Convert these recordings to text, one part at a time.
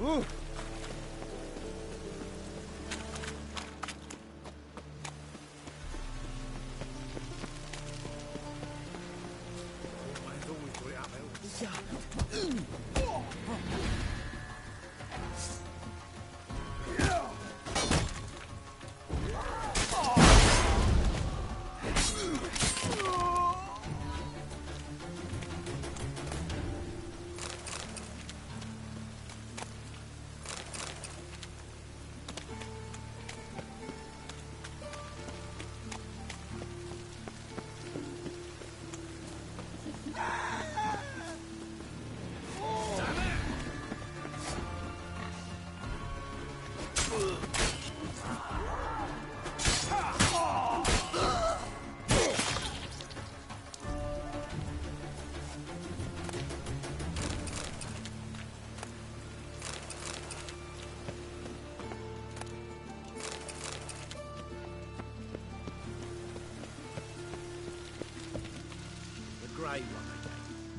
Ooh.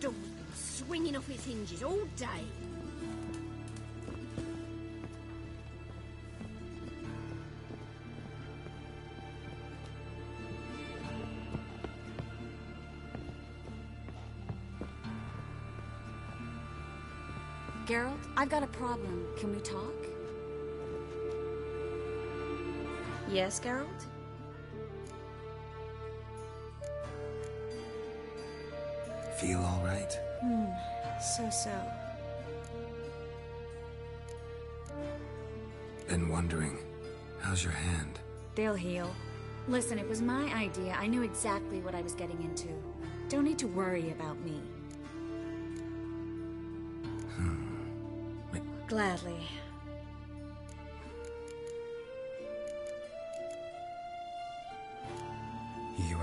Door's been swinging off its hinges all day. Geralt, I've got a problem. Can we talk? Yes, Geralt? Feel all right? So. Been wondering, how's your hand? They'll heal. Listen, it was my idea. I knew exactly what I was getting into. Don't need to worry about me. Gladly. You,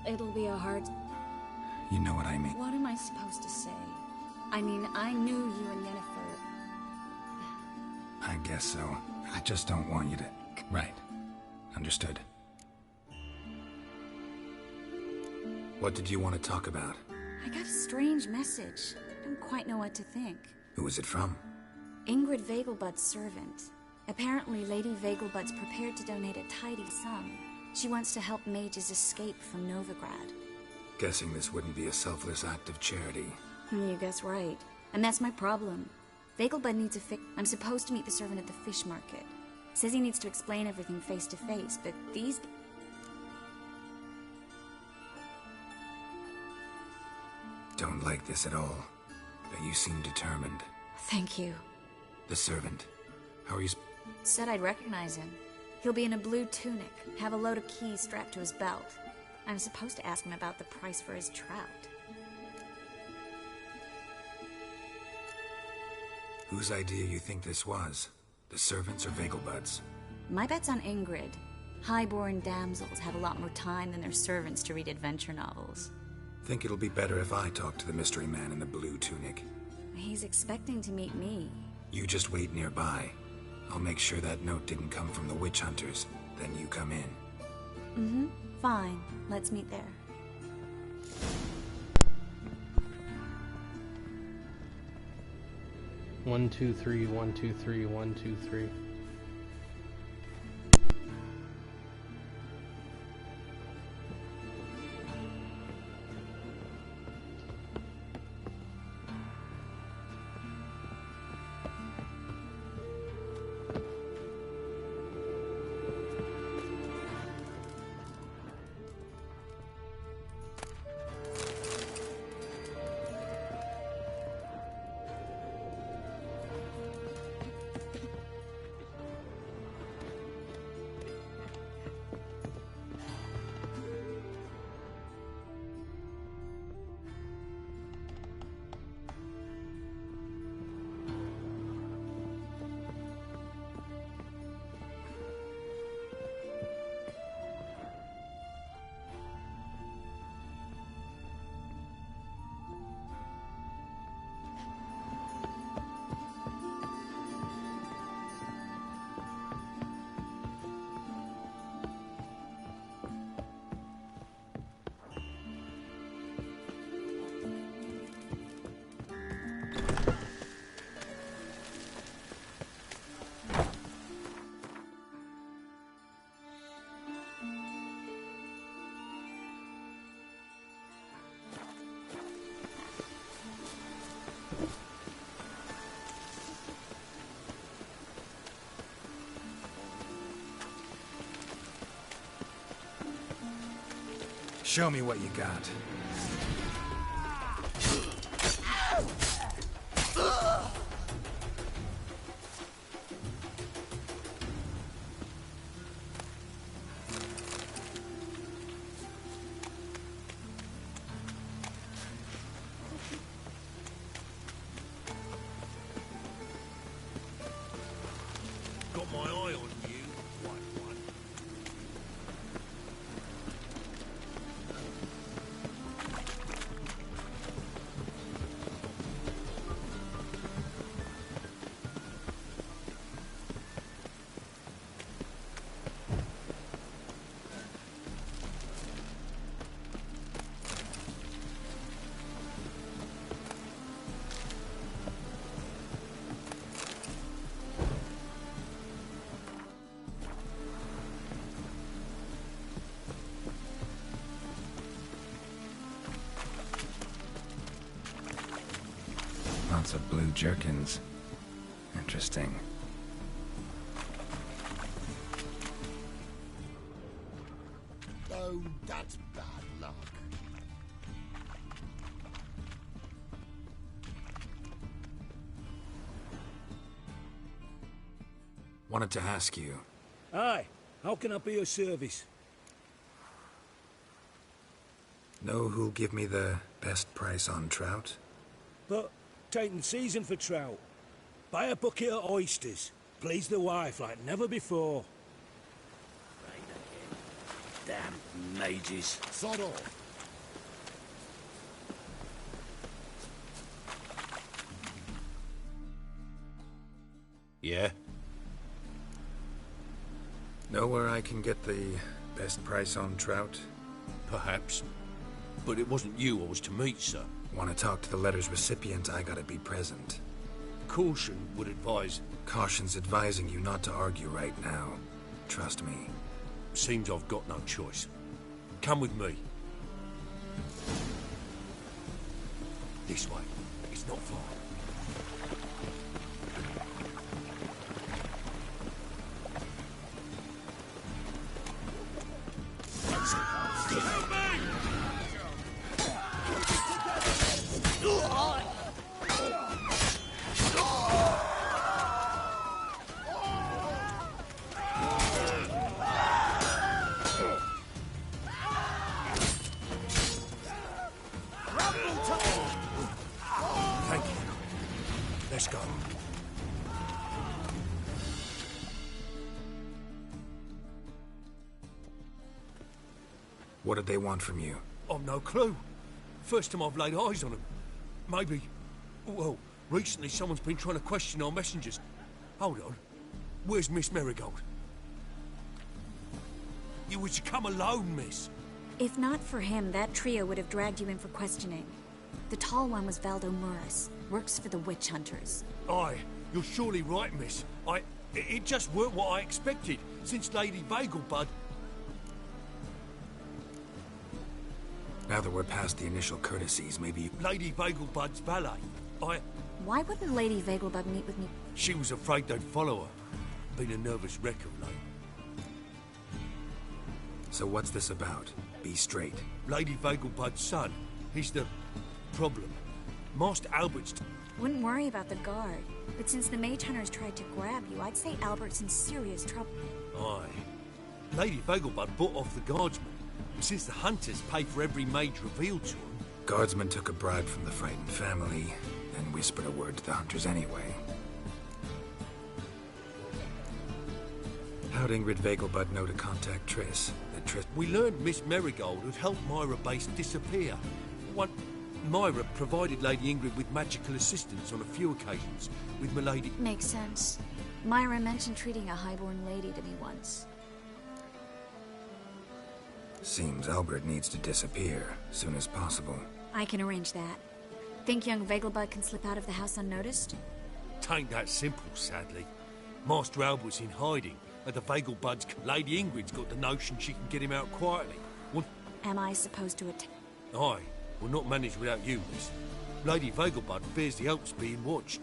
It'll be a hard... You know what I mean. What am I supposed to say? I mean, I knew you and Yennefer... I guess so. I just don't want you to... Right. Understood. What did you want to talk about? I got a strange message. Don't quite know what to think. Who was it from? Ingrid Vegelbud's servant. Apparently, Lady Vegelbud's prepared to donate a tidy sum. She wants to help mages escape from Novigrad. Guessing this wouldn't be a selfless act of charity. You guess right. And that's my problem. Vegelbud needs a fix. I'm supposed to meet the servant at the fish market. Says he needs to explain everything face to face, but these... Don't like this at all. But you seem determined. Thank you. The servant. How are you... Said I'd recognize him. He'll be in a blue tunic, have a load of keys strapped to his belt. I'm supposed to ask him about the price for his trout. Whose idea you think this was? The servants or Vegelbud's? My bet's on Ingrid. Highborn damsels have a lot more time than their servants to read adventure novels. Think it'll be better if I talk to the mystery man in the blue tunic. He's expecting to meet me. You just wait nearby. I'll make sure that note didn't come from the witch hunters. Then you come in. Fine. Let's meet there. One, two, three, 1, 2, 3, 1, 2, 3. Show me what you got. Got my eye on you, white one. Lots of blue jerkins. Interesting. Oh, that's bad luck. Wanted to ask you. Aye, how can I be of service? Know who'll give me the best price on trout? But taking season for trout. Buy a bucket of oysters. Please the wife like never before. Damn mages. Sod off. Yeah? Know where I can get the best price on trout? Perhaps. But it wasn't you I was to meet, sir. Want to talk to the letter's recipient, I gotta be present. Caution would advise. Caution's advising you not to argue right now. Trust me. Seems I've got no choice. Come with me. This way. It's not far. Thank you. Let's go. What did they want from you? I've no clue. First time I've laid eyes on them. Maybe... Well, recently someone's been trying to question our messengers. Hold on. Where's Miss Marigold? You were to come alone, miss. If not for him, that trio would have dragged you in for questioning. The tall one was Valdo Muris, works for the witch hunters. Aye, you're surely right, miss. It just weren't what I expected, since Lady Vagelbud... Now that we're past the initial courtesies, maybe... Lady Vagelbud's valet. Why wouldn't Lady Vagelbud meet with me? She was afraid they'd follow her. Been a nervous wreck of late. So what's this about? Be straight. Lady Vagelbud's son. He's the... problem. Master Albert's... Wouldn't worry about the guard. But since the mage hunters tried to grab you, I'd say Albert's in serious trouble. Aye. Lady Vagelbud bought off the guardsman. Since the hunters pay for every mage revealed to them... Guardsman took a bribe from the frightened family, then whispered a word to the hunters anyway. How'd Ingrid Vagelbud know to contact Triss? We learned Miss Marigold had helped Myra Base disappear. Myra provided Lady Ingrid with magical assistance on a few occasions, with Milady... Makes sense. Myra mentioned treating a highborn lady to me once. Seems Albert needs to disappear, soon as possible. I can arrange that. Think young Vagelbud can slip out of the house unnoticed? Tain't that simple, sadly. Master Albert's in hiding, and the Vagelbud's... Lady Ingrid's got the notion she can get him out quietly. Am I supposed to attack? Aye, will not manage without you, miss. Lady Vagelbud fears the Alps being watched.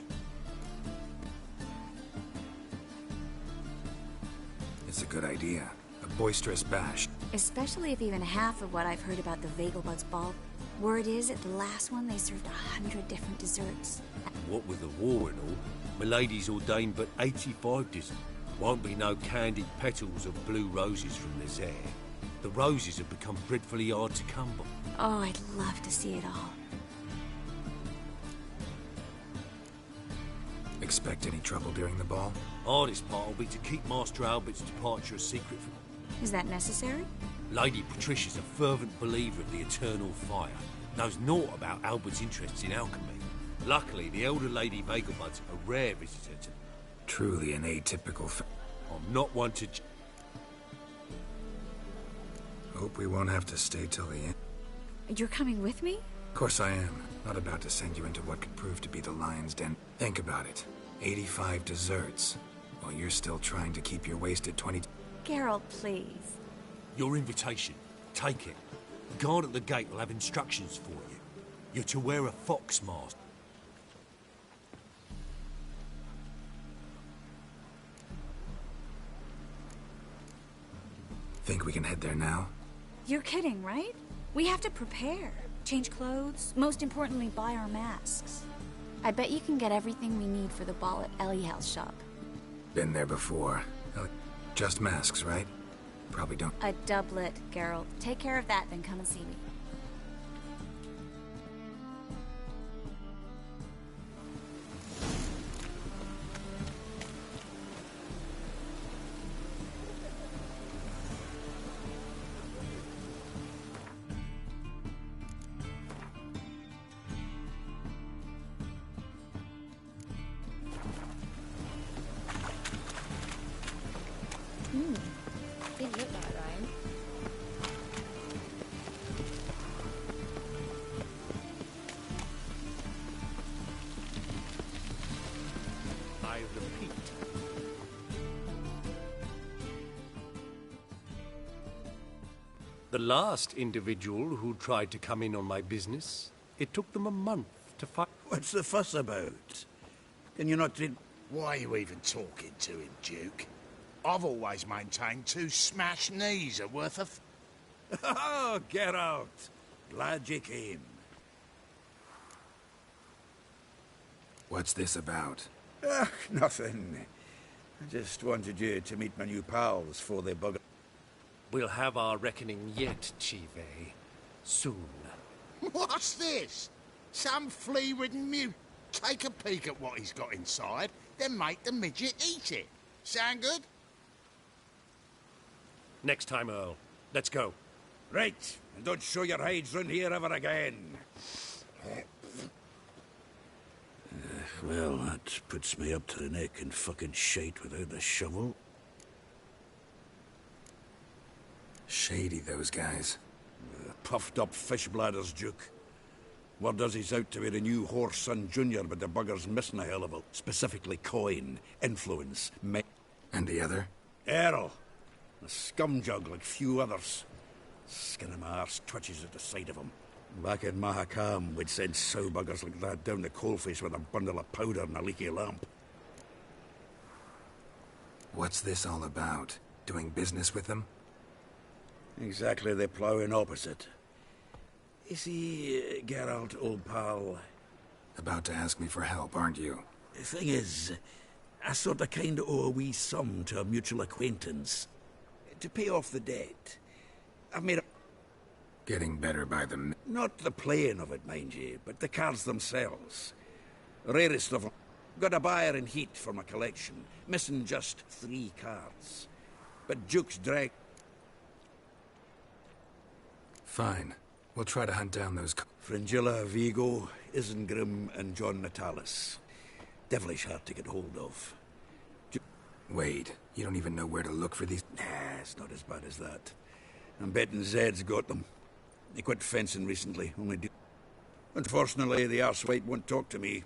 It's a good idea. A boisterous bash. Especially if even half of what I've heard about the Vegelbud's ball. Word is, at the last one, they served 100 different desserts. What with the war and all, Milady's ordained but 85 desserts. Won't be no candied petals of blue roses from this air. The roses have become dreadfully hard to come by. Oh, I'd love to see it all. Expect any trouble during the ball? Hardest part will be to keep Master Albert's departure a secret from... Is that necessary? Lady Patricia's a fervent believer of the eternal fire. Knows naught about Albert's interests in alchemy. Luckily, the elder Lady Vegelbud's a rare visitor to... Truly an atypical I'm not one to... Hope we won't have to stay till the end. You're coming with me? Of course I am. Not about to send you into what could prove to be the lion's den. Think about it. 85 desserts. While you're still trying to keep your wasted 20... Geralt, please. Your invitation. Take it. The guard at the gate will have instructions for you. You're to wear a fox mask. Think we can head there now? You're kidding, right? We have to prepare. Change clothes. Most importantly, buy our masks. I bet you can get everything we need for the ball at Elihal's shop. Been there before. Just masks, right? Probably don't... A doublet, Geralt. Take care of that, then come and see me. Didn't look like rain. I repeat. The last individual who tried to come in on my business, it took them a month to find... What's the fuss about? Can you not read... Why are you even talking to him, Duke? I've always maintained 2 smashed knees are worth a... Oh, get out. Glad you came. What's this about? Nothing. I just wanted you to meet my new pals before they bug... We'll have our reckoning yet, Chive. Soon. What's this? Some flea-ridden mute. Take a peek at what he's got inside, then make the midget eat it. Sound good? Next time, Earl. Let's go. Right, and don't show your hides round here ever again. Well, that puts me up to the neck in fucking shite without a shovel. Shady, those guys. Puffed up fish bladders, Duke. Word does he's out to be the new horse son junior, but the bugger's missing a hell of a... Specifically coin, influence, And the other? Earl. A scumjug like few others. Skin of my arse twitches at the sight of him. Back in Mahakam, we'd send sow buggers like that down the coalface with a bundle of powder and a leaky lamp. What's this all about? Doing business with them? Exactly the ploughing opposite. You see, Geralt, old pal... About to ask me for help, aren't you? The thing is, I sort of kind of owe a wee sum to a mutual acquaintance. To pay off the debt. I've made a... Getting better by the... Not the playing of it, mind you, but the cards themselves. Rarest of them. Got a buyer in heat for my collection. Missing just 3 cards. But Duke's drag... Fine. We'll try to hunt down those... Fringilla, Vigo, Isengrim, and John Natalis. Devilish hard to get hold of. Wait, you don't even know where to look for these... Nah, it's not as bad as that. I'm betting Zed's got them. He quit fencing recently, only do... Unfortunately, the arsewite won't talk to me.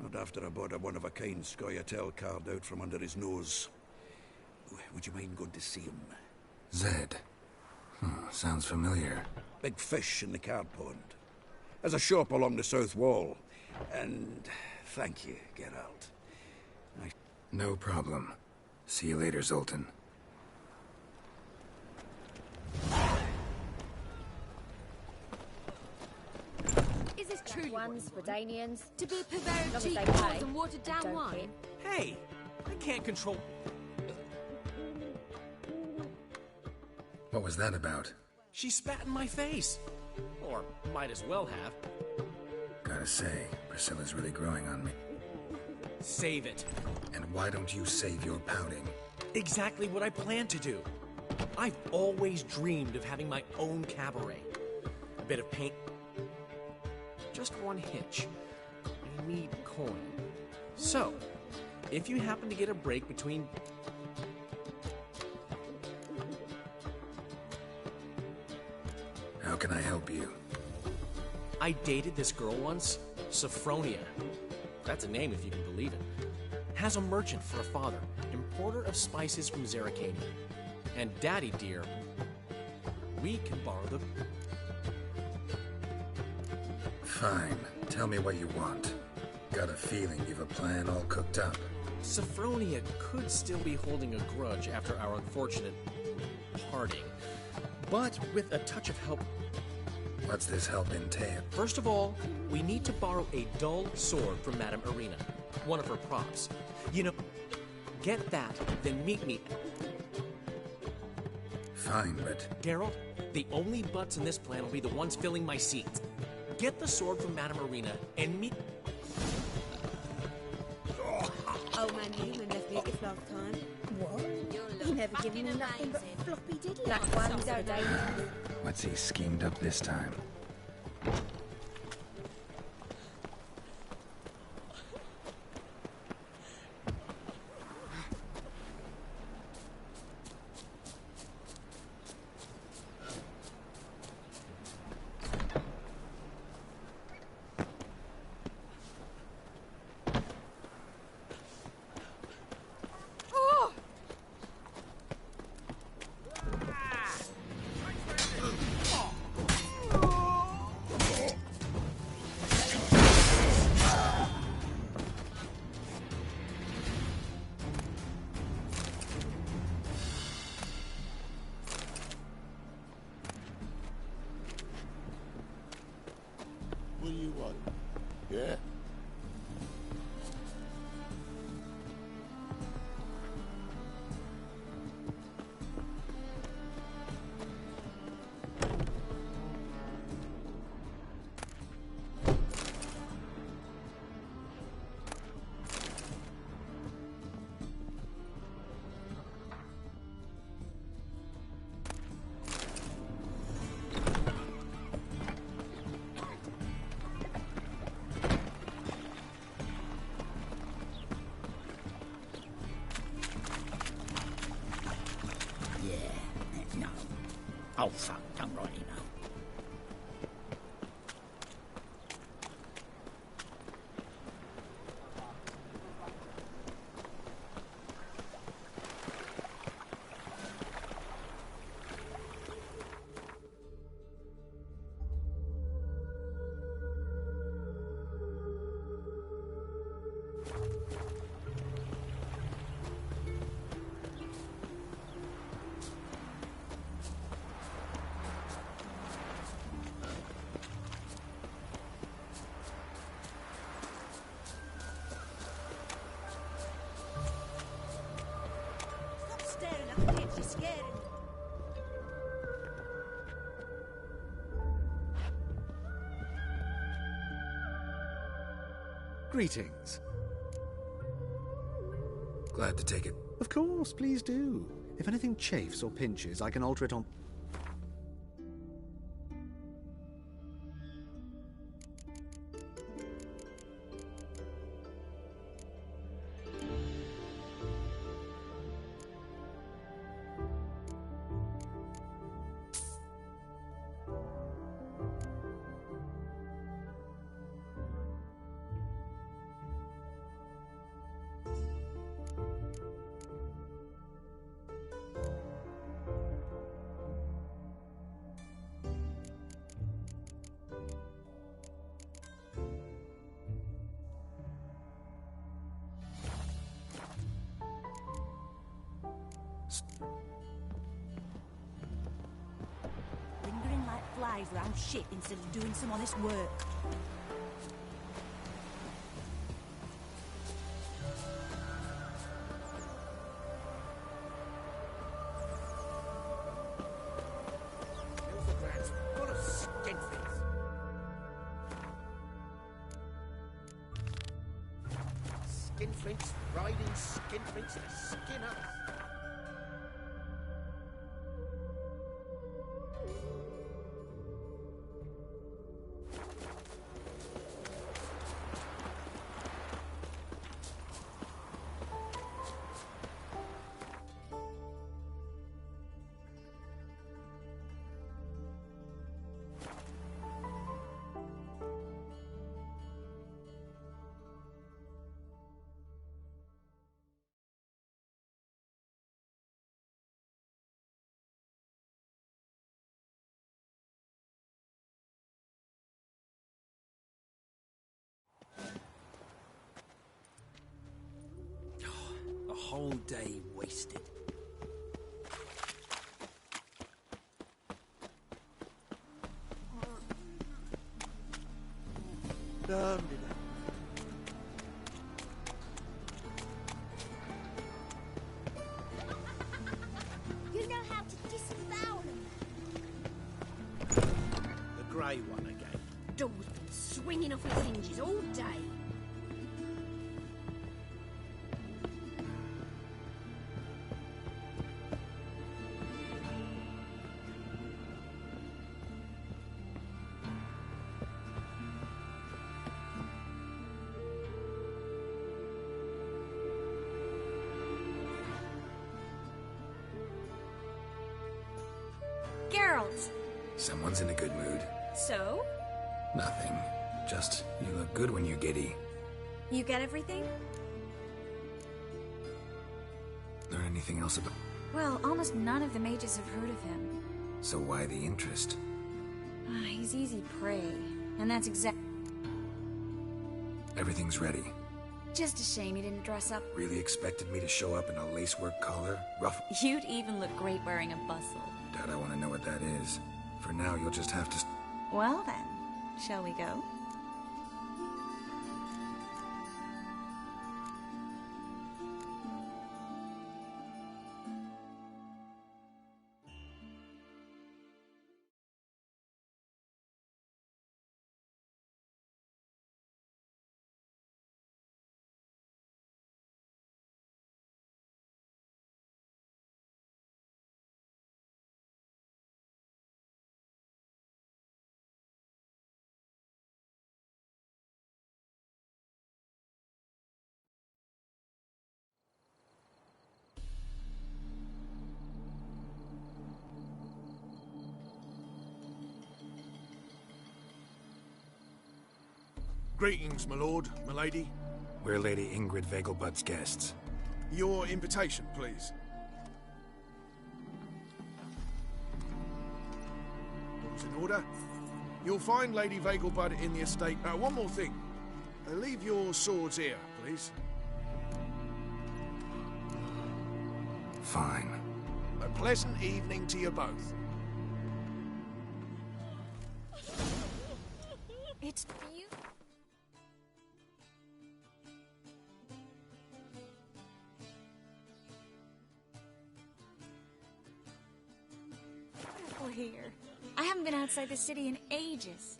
Not after I bought a one-of-a-kind Scoia'tael card out from under his nose. Would you mind going to see him? Zed. Sounds familiar. Big fish in the card pond. Has a shop along the south wall. And thank you, Geralt. No problem. See you later, Zoltan. Is this truly Ones for Danians. to be a purveyor Long of as cheap they clothes pay. and watered down Don't wine? care. Hey, I can't control... What was that about? She spat in my face. Or might as well have. Gotta say, Priscilla's really growing on me. Save it. And why don't you save your pouting? Exactly what I plan to do. I've always dreamed of having my own cabaret. A bit of paint. Just one hitch. I need coin. So, if you happen to get a break between... How can I help you? I dated this girl once, Sophronia. That's a name if you can believe it. Has a merchant for a father, importer of spices from Zeracania. And daddy dear, we can borrow the... Fine. Tell me what you want. Got a feeling you've a plan all cooked up. Sophronia could still be holding a grudge after our unfortunate parting. But with a touch of help... What's this help entail? First of all, we need to borrow a dull sword from Madame Irina, one of her props. You know, get that, then meet me. Fine, but... Geralt, the only butts in this plan will be the ones filling my seat. Get the sword from Madame Irina and meet... Old man Newman left me a gift last time. What? You never given me nothing but floppy diddly. Black ones for Danians. What's he schemed up this time? What do you want? Yeah? No. Oh, fuck. Don't write email. Staring at the kids, you're scaring me. Greetings. Glad to take it. Of course, please do. If anything chafes or pinches, I can alter it on... pay for our own shit instead of doing some honest work. Full of skinflings. Skinflints riding skinflints to skin us. A whole day wasted. You know how to disembowel them. The grey one again. Door's been swinging off its hinges all day. Geralt! Someone's in a good mood. So? Nothing. Just, you look good when you're giddy. You get everything? Learn anything else about... Well, almost none of the mages have heard of him. So why the interest? He's easy prey. And that's Everything's ready. just a shame he didn't dress up. Really expected me to show up in a lacework collar, ruffle... You'd even look great wearing a bustle. Doubt I want to know what that is. For now, you'll just have to... Well then, shall we go? Greetings, my lord, my lady. We're Lady Ingrid Vegelbud's guests. Your invitation, please. All's in order. You'll find Lady Vegelbud in the estate. One more thing. Leave your swords here, please. Fine. A pleasant evening to you both. It's beautiful. Here. I haven't been outside the city in ages.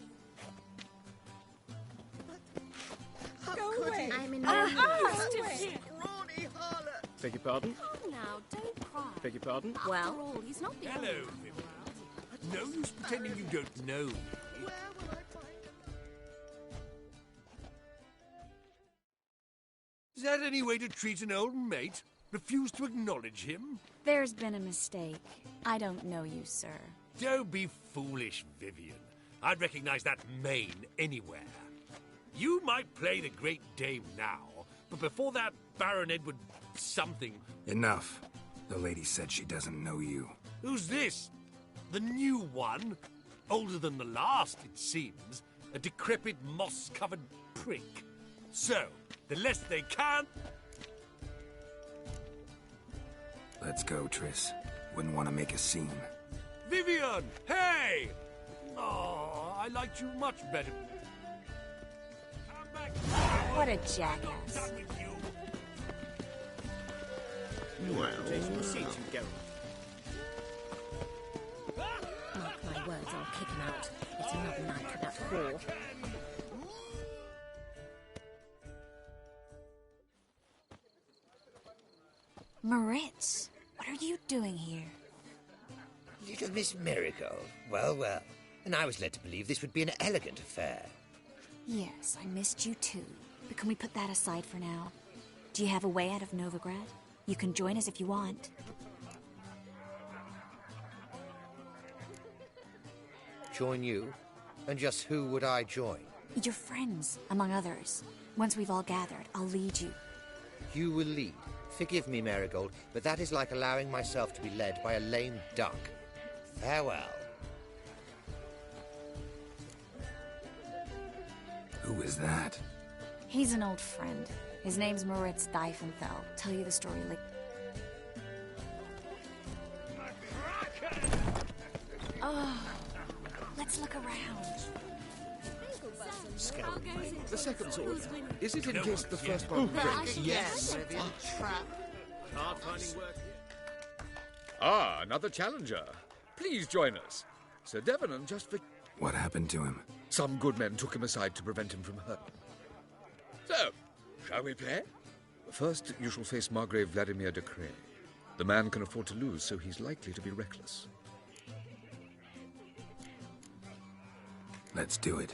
Go away. I'm in Beg your pardon? Oh, now, don't cry. Beg your pardon? After all, he's not the Hello, only Vivian. No use pretending you don't know me. Is that any way to treat an old mate? Refuse to acknowledge him? There's been a mistake. I don't know you, sir. Don't be foolish, Vivian. I'd recognize that mane anywhere. You might play the Great Dame now, but before that, Baron Edward something... Enough. The lady said she doesn't know you. Who's this? The new one? Older than the last, it seems. A decrepit, moss-covered prick. So, the less they can... Let's go, Triss. Wouldn't want to make a scene. Vivian! Hey! Oh, I liked you much better. Come back. What a jackass. Well, seat you, Geralt. Mark my words, I'll kick him out. It's another night without whore. Moritz, what are you doing here? Little Miss Marigold. Well, well. And I was led to believe this would be an elegant affair. Yes, I missed you too. But can we put that aside for now? Do you have a way out of Novigrad? You can join us if you want. Join you? And just who would I join? Your friends, among others. Once we've all gathered, I'll lead you. You will lead. Forgive me, Marigold, but that is like allowing myself to be led by a lame duck. Farewell. Who is that? He's an old friend. His name's Moritz Diefenfeld. Tell you the story later. Oh, let's look around. The second order. Is it in case the first one breaks? Yes. Hard finding work here. Ah, another challenger. Please join us. Sir Devenant just for... What happened to him? Some good men took him aside to prevent him from hurt. So, shall we play? First, you shall face Margrave Vladimir de Cray. The man can afford to lose, so he's likely to be reckless. Let's do it.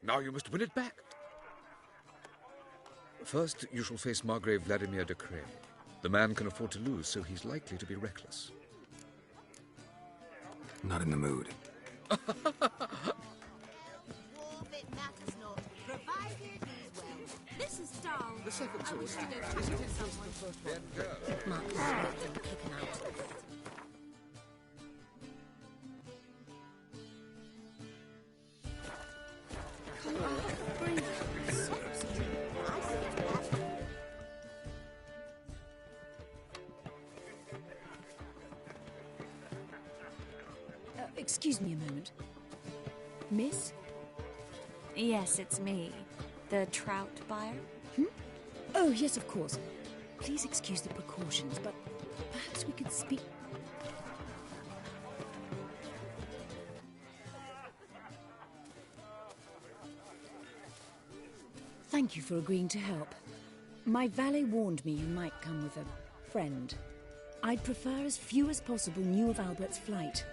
Now you must win it back. First, you shall face Margrave Vladimir de Cray. The man can afford to lose, so he's likely to be reckless. Not in the mood. This is dull. The second I two wish is to go chat to someone. Mark my words, I'm kicking out. Come on, breathe. Excuse me a moment. Miss? Yes, it's me. The trout buyer? Oh, yes, of course. Please excuse the precautions, but perhaps we could speak... Thank you for agreeing to help. My valet warned me you might come with a friend. I'd prefer as few as possible knew of Albert's flight.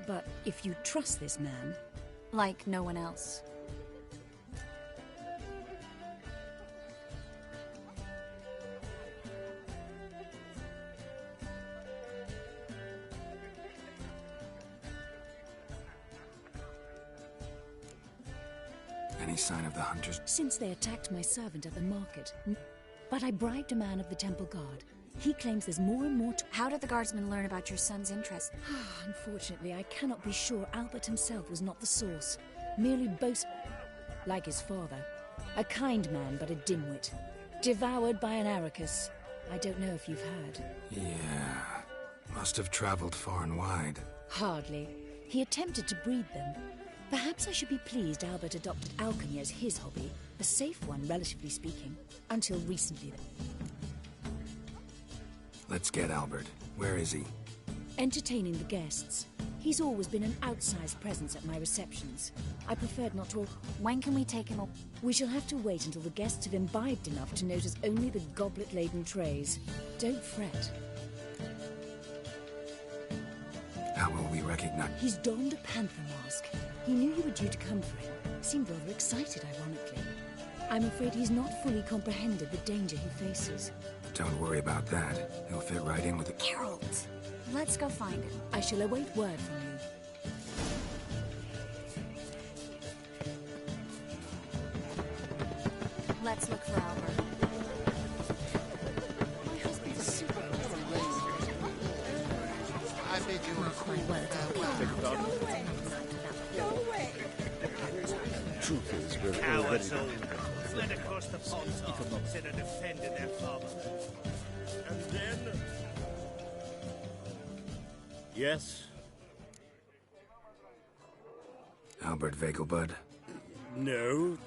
But if you trust this man... Like no one else. Any sign of the hunters? Since they attacked my servant at the market. But I bribed a man of the Temple Guard. He claims there's more and more... How did the guardsmen learn about your son's interest? Unfortunately, I cannot be sure Albert himself was not the source. Merely boast... Like his father. A kind man, but a dimwit. Devoured by an Arrakis. I don't know if you've heard. Yeah. Must have traveled far and wide. Hardly. He attempted to breed them. Perhaps I should be pleased Albert adopted alchemy as his hobby. A safe one, relatively speaking. Until recently. Let's get Albert. Where is he? Entertaining the guests. He's always been an outsized presence at my receptions. I preferred not to... When can we take him up? We shall have to wait until the guests have imbibed enough to notice only the goblet-laden trays. Don't fret. How will we recognize... He's donned a panther mask. He knew you were due to come for him. Seemed rather excited, ironically. I'm afraid he's not fully comprehended the danger he faces. Don't worry about that. He'll fit right in with the... Geralt! Let's go find him. I shall await word from you. Let's look for Albert. My husband's a super... I bid you Mark my words, I'm kicking out. Go away! Truth is, we're Cowards already... all fled across the pond instead of defending their fatherland. And then... Yes? Albert Vegelbud? No.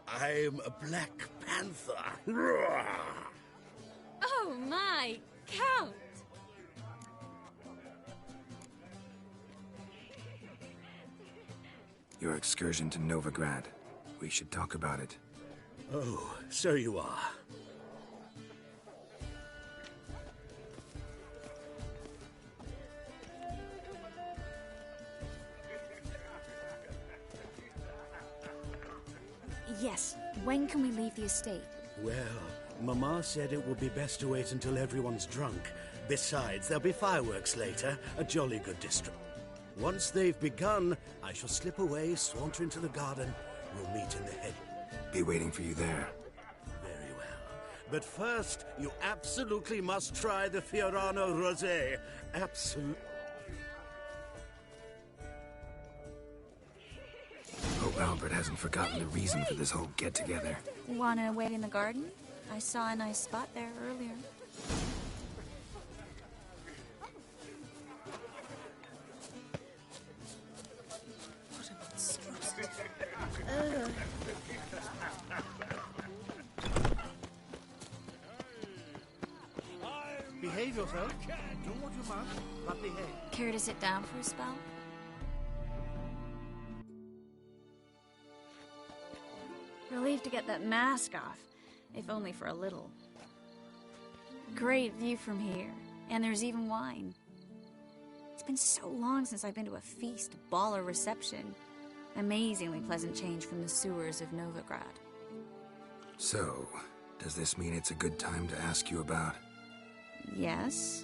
I'm a Black Panther. Oh my, Count! Your excursion to Novigrad. We should talk about it. Oh, so you are. Yes, when can we leave the estate? Well, Mama said it would be best to wait until everyone's drunk. Besides, there'll be fireworks later, a jolly good distraction. Once they've begun, I shall slip away, saunter into the garden. We'll meet in the head. Be waiting for you there. Very well. But first, you absolutely must try the Fiorano Rosé. Absolutely. Hope Albert hasn't forgotten the reason for this whole get-together. Wanna wait in the garden? I saw a nice spot there earlier. What a monstrosity. Behave yourself. Do what you must, but behave. Care to sit down for a spell? Relieved to get that mask off, if only for a little. Great view from here, and there's even wine. It's been so long since I've been to a feast, ball, or reception. Amazingly pleasant change from the sewers of Novigrad. So, does this mean it's a good time to ask you about... Yes?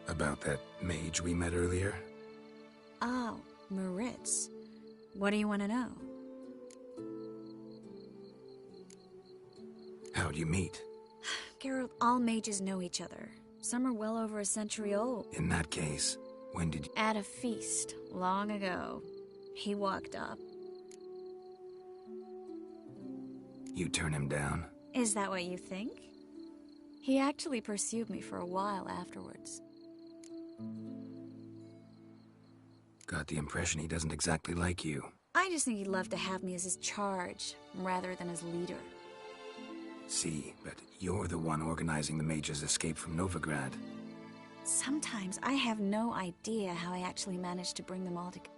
About that mage we met earlier? Oh, Maritz. What do you want to know? How'd you meet? Geralt, all mages know each other. Some are well over a century old. In that case, when did you... At a feast, long ago. He walked up. You turn him down? Is that what you think? He actually pursued me for a while afterwards. Got the impression he doesn't exactly like you. I just think he'd love to have me as his charge, rather than as leader. See, but you're the one organizing the mage's escape from Novigrad. Sometimes I have no idea how I actually managed to bring them all together.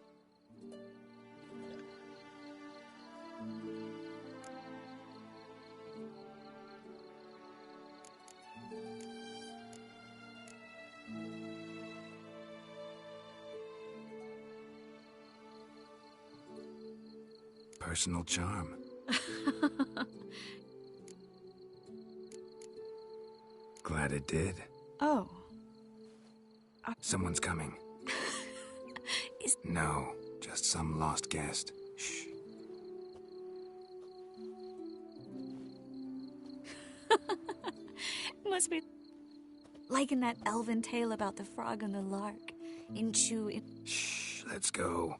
Personal charm. Glad it did. Oh. Someone's coming. No, just some lost guest. Shh. Must be like in that elven tale about the frog and the lark. Shh, let's go.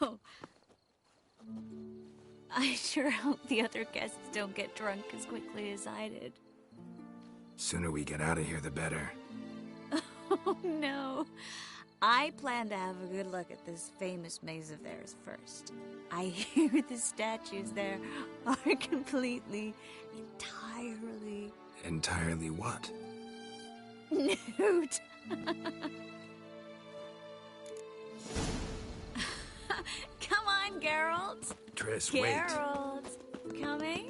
Oh. I sure hope the other guests don't get drunk as quickly as I did. Sooner we get out of here, the better. Oh, no. I plan to have a good look at this famous maze of theirs first. I hear the statues there are entirely... Entirely what? Nude. Come on, Geralt. Triss, wait. Geralt, coming?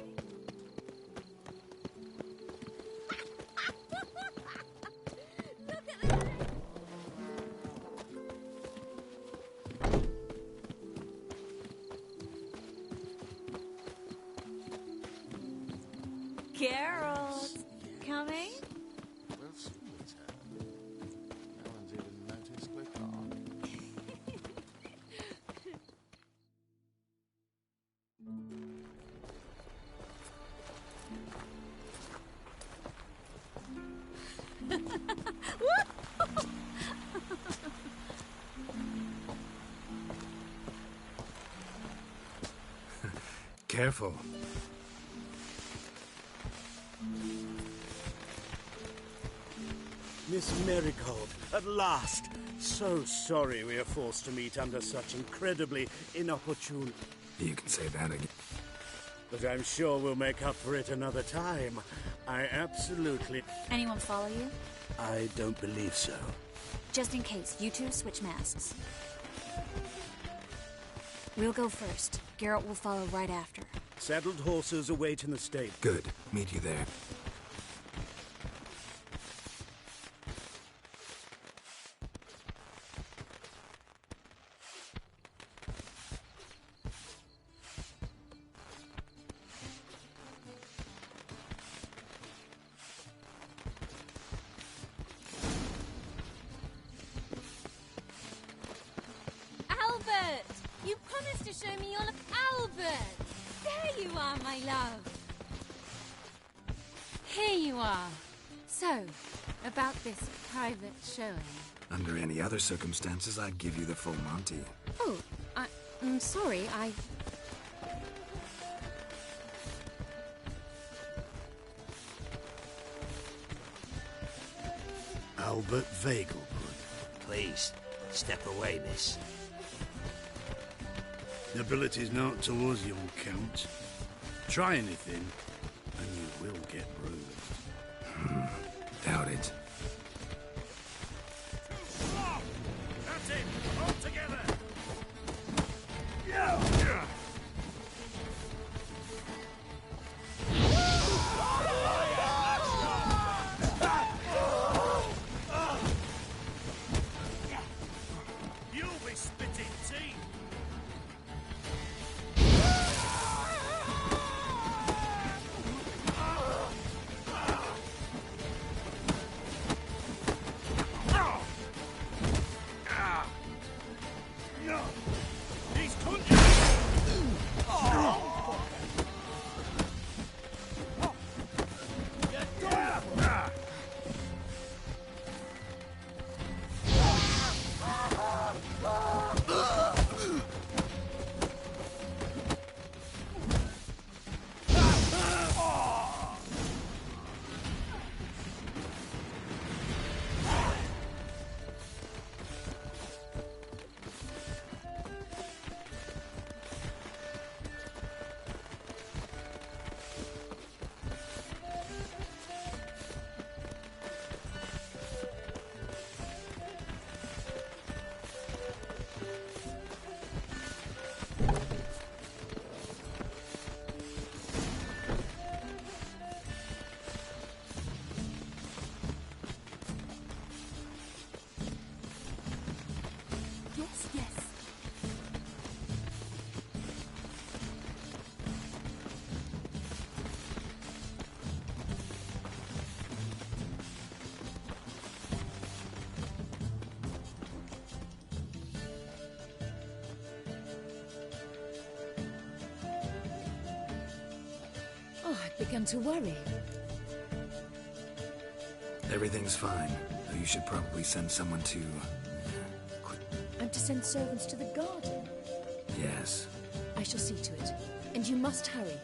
Geralt, coming? Well, sweet. No one's even noticed we're gone. Careful. Miss Marigold, at last! So sorry we are forced to meet under such incredibly inopportune... You can say that again. But I'm sure we'll make up for it another time. I absolutely... Anyone follow you? I don't believe so. Just in case, you two switch masks. We'll go first. Geralt will follow right after. Saddled horses await in the stable. Good. Meet you there. Albert! You promised to show me your... Albert! There you are, my love. Here you are. So, about this private showing. Under any other circumstances, I'd give you the full Monty. Oh, I'm sorry, Albert Vagelwood. Please, step away, miss. Nobility's not towards young Count. Try anything, and you will get bruised. Doubt it. That's it! All together! begun to worry. Everything's fine, though you should probably send someone to... I'm to send servants to the garden. Yes. I shall see to it. And you must hurry.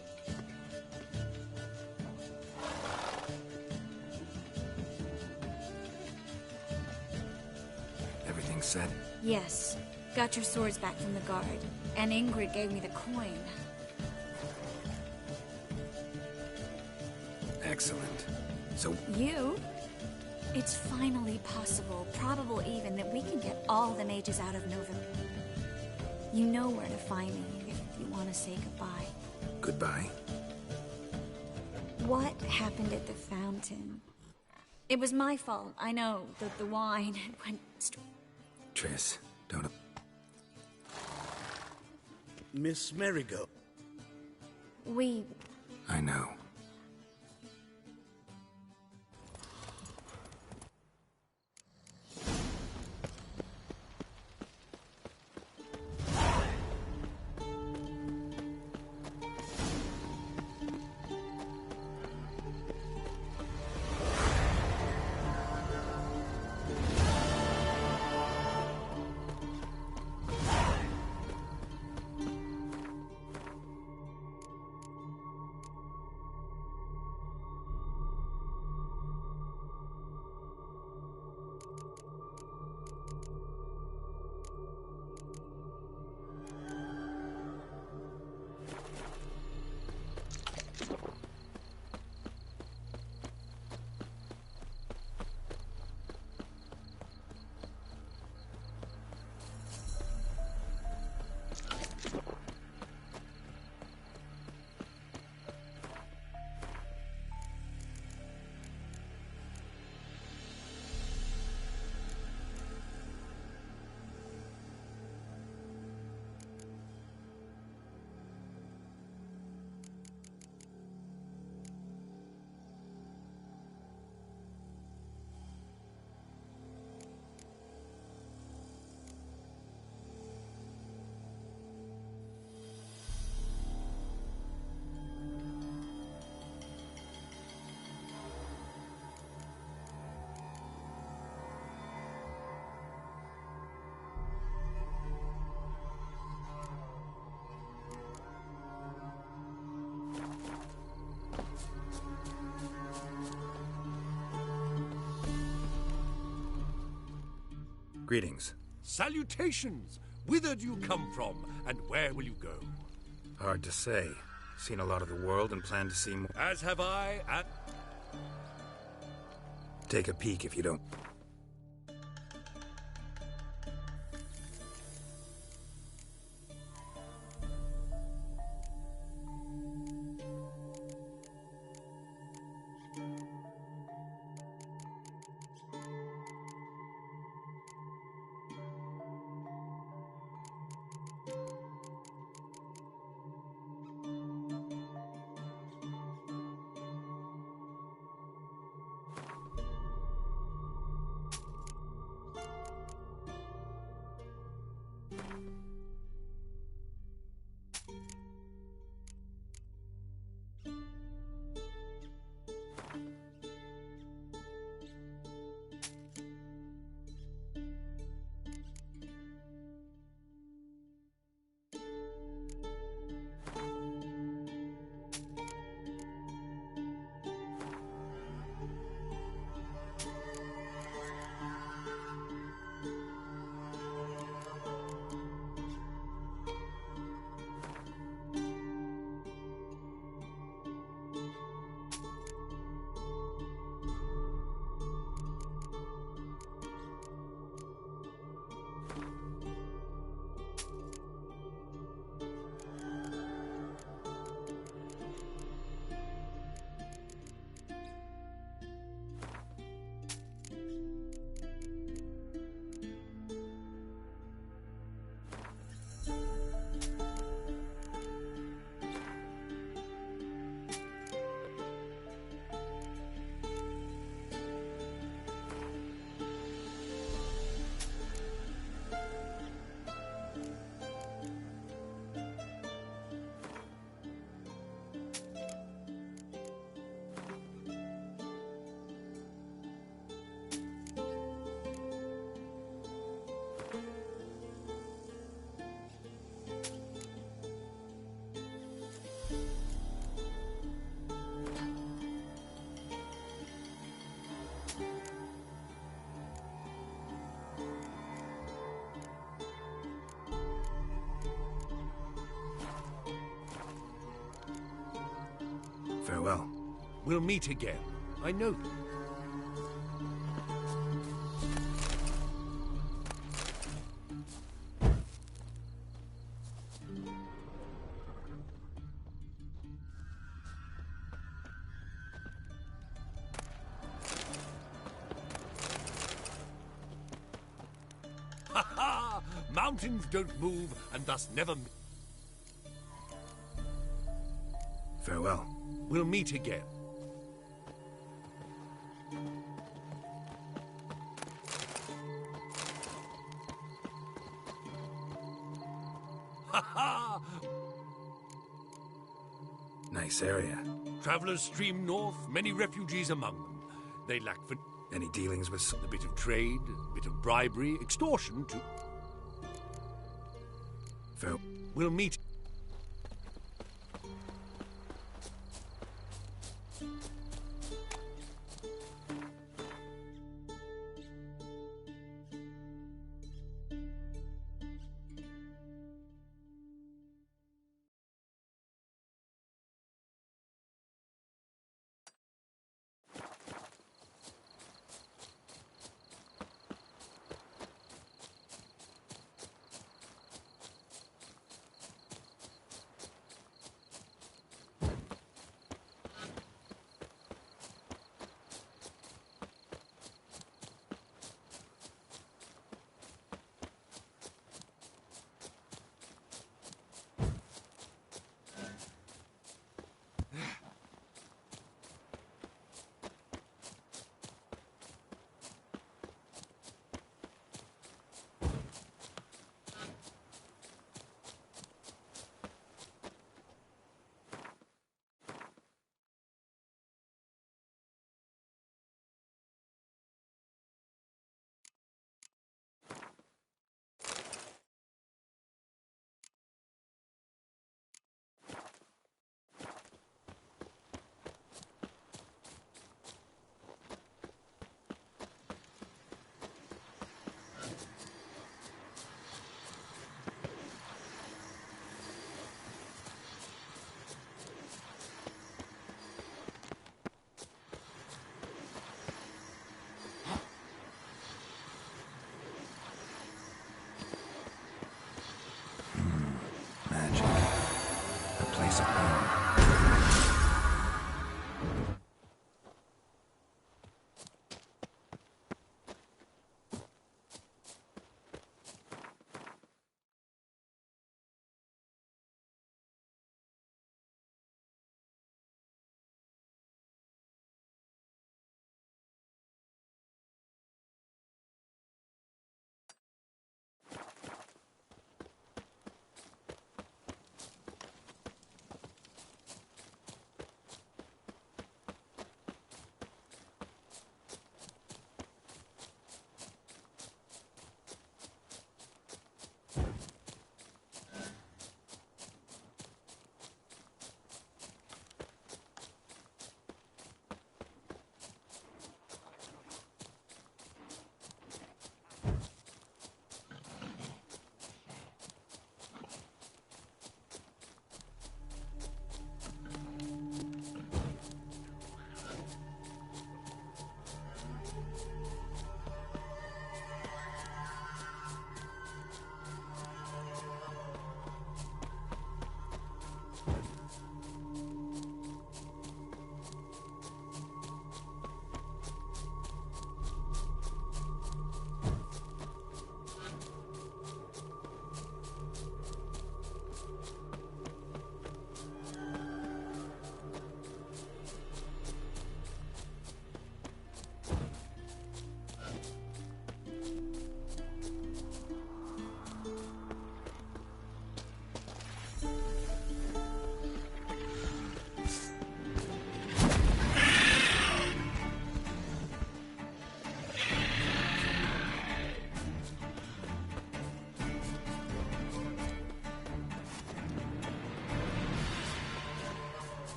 Everything set? Yes. Got your swords back from the guard. And Ingrid gave me the coin. Excellent. So... You? It's finally possible, probable even, that we can get all the mages out of Nova. You know where to find me if you want to say goodbye. Goodbye? What happened at the fountain? It was my fault. I know that the wine went... Triss, don't... Miss Marigold. We... I know. Greetings. Salutations! Whither do you come from, and where will you go? Hard to say. Seen a lot of the world and plan to see more. As have I, and... Take a peek if you don't. We'll meet again. I know you. Ha ha! Mountains don't move and thus never... Farewell. We'll meet again. Ha ha! Nice area. Travelers stream north, many refugees among them. They lack for... Any dealings with... A bit of trade, a bit of bribery, extortion to... Farewell. We'll meet... Magic. A place of power.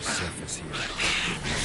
surface here.